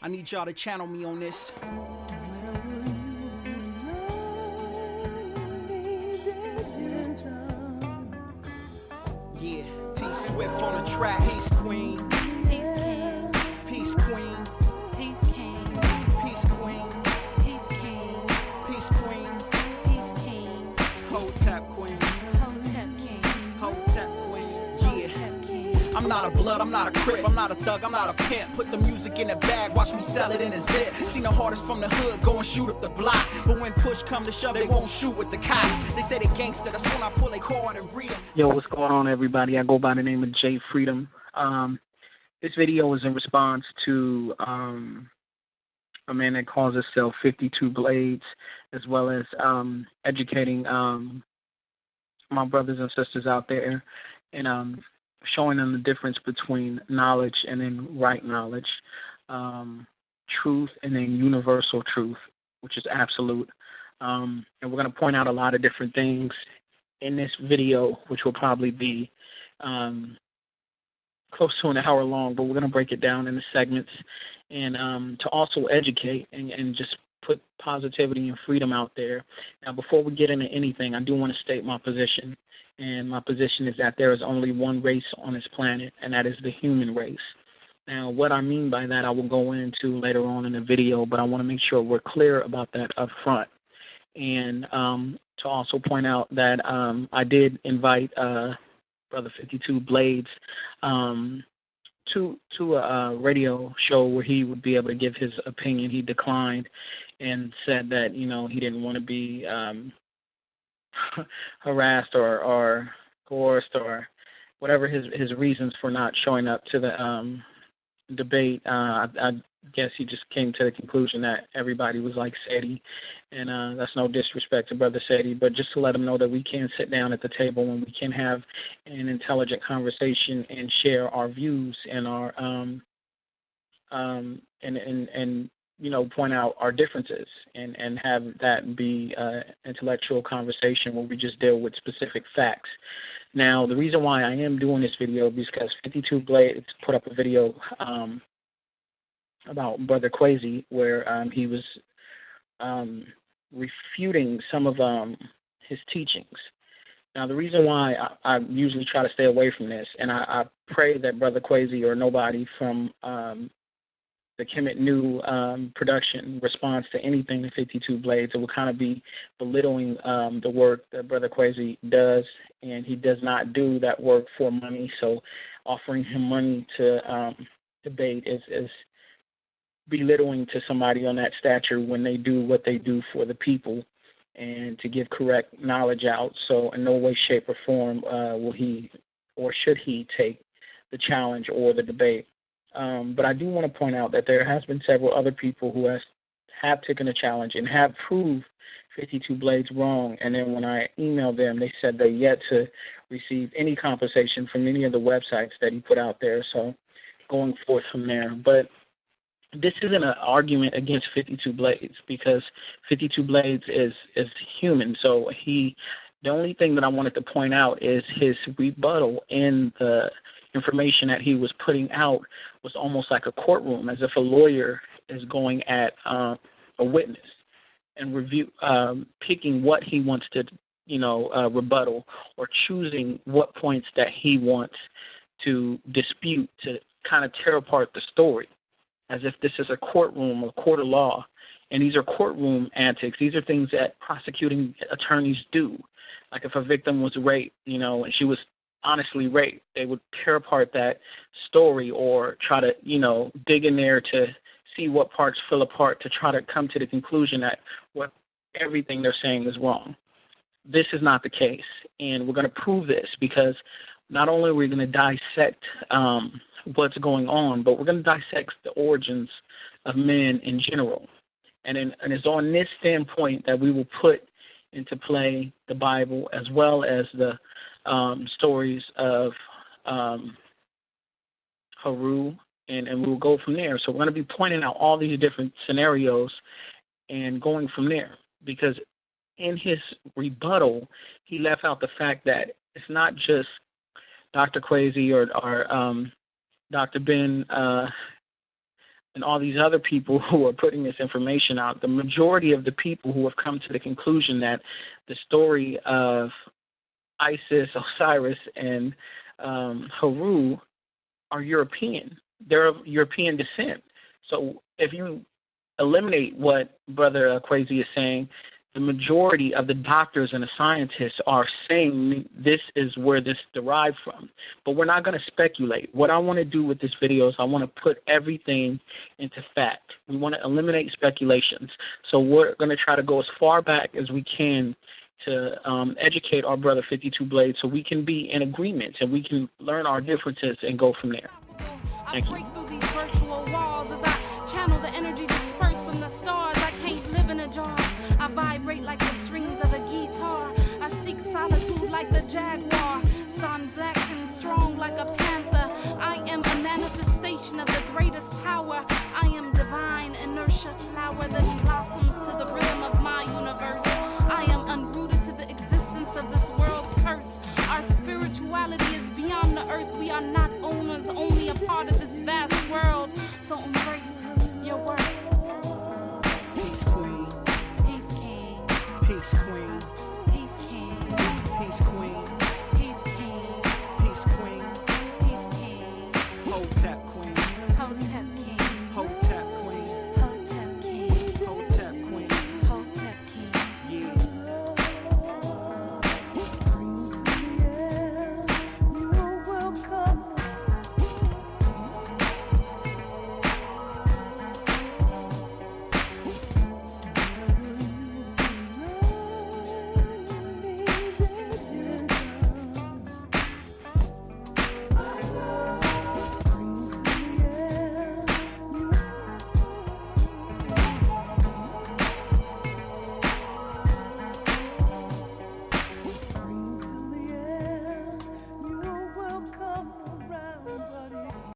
I need y'all to channel me on this. Yeah, T Swift on the track. Peace Queen. Peace King. Peace Queen. Peace King. Peace Queen. Peace King. Peace Queen. Peace King. Hotep Queen. Hotep King. Hotep Queen. Yeah. Hotep King. I'm not a blood, I'm not a crip, I'm not a thug, I'm not a pimp. Put the music in a bag, watch me sell it in a zip. Seen the hardest from the hood go and shoot up the block. But when push come to shove, they won't shoot with the cops. They say they gangster, that's when I pull a card and read them. Yo, what's going on, everybody? I go by the name of J Freedom. This video is in response to a man that calls himself 52 Blades, as well as educating my brothers and sisters out there and showing them the difference between knowledge and then right knowledge, truth and then universal truth, which is absolute. And we're going to point out a lot of different things in this video, which will probably be close to an hour long, but we're going to break it down into segments and to also educate and just put positivity and freedom out there. Now, before we get into anything, I do want to state my position. And my position is that there is only one race on this planet, and that is the human race. Now, what I mean by that, I will go into later on in the video, but I want to make sure we're clear about that up front. And to also point out that I did invite Brother 52 Blades to a radio show where he would be able to give his opinion. He declined and said that, you know, he didn't want to be harassed or coerced or whatever his reasons for not showing up to the debate. I guess he just came to the conclusion that everybody was like Sadie, and that's no disrespect to Brother Sadie, but just to let him know that we can sit down at the table and we can have an intelligent conversation and share our views and our and you know, point out our differences and have that be intellectual conversation where we just deal with specific facts. Now, the reason why I am doing this video is because 52 Blades put up a video about Brother Kwesi where he was refuting some of his teachings. Now, the reason why I usually try to stay away from this, and I pray that Brother Kwesi or nobody from the Kemet New production responds to anything that 52 Blades, it will kind of be belittling the work that Brother Kwesi does, and he does not do that work for money. So offering him money to debate is belittling to somebody on that stature when they do what they do for the people and to give correct knowledge out. So in no way, shape, or form will he or should he take the challenge or the debate. But I do want to point out that there has been several other people who have taken a challenge and have proved 52 Blades wrong. And then when I emailed them, they said they yet to receive any compensation from any of the websites that he put out there. So going forth from there. But this isn't an argument against 52 Blades because 52 Blades is human. So the only thing that I wanted to point out is his rebuttal in the information that he was putting out was almost like a courtroom, as if a lawyer is going at a witness and picking what he wants to, rebuttal, or choosing what points that he wants to dispute to kind of tear apart the story, as if this is a courtroom or court of law. And these are courtroom antics. These are things that prosecuting attorneys do. Like if a victim was raped, and she was honestly raped, they would tear apart that story or try to, dig in there to see what parts fell apart to try to come to the conclusion that everything they're saying is wrong. This is not the case, and we're going to prove this because not only are we going to dissect what's going on, but we're going to dissect the origins of men in general. And it's on this standpoint that we will put into play the Bible as well as the stories of Haru, and we'll go from there. So we're going to be pointing out all these different scenarios and going from there, because in his rebuttal, he left out the fact that it's not just Dr. Kwesi or Dr. Ben and all these other people who are putting this information out, the majority of the people who have come to the conclusion that the story of Isis, Osiris, and Haru are European. They're of European descent. So if you eliminate what Brother Kwesi is saying, the majority of the doctors and the scientists are saying this is where this derived from. But we're not going to speculate. What I want to do with this video is I want to put everything into fact. We want to eliminate speculations. So we're going to try to go as far back as we can to educate our brother 52 Blade so we can be in agreement and we can learn our differences and go from there. Thank you. I break through these virtual walls as I channel the energy dispersed from the stars. I can't live in a jar. I vibrate like the strings of a guitar. I seek solitude like the jaguar. Stand black and strong like a panther. I am a manifestation of the greatest power. I am divine inertia flower that blossoms to the rhythm of my universe. I am unrooted to the existence of this world's curse. Our spirituality is beyond the earth. We are not owners, only a part of this vast world. So embrace your work. Peace, Queen. Peace, King. Peace, Queen. Peace, King. Peace, Queen.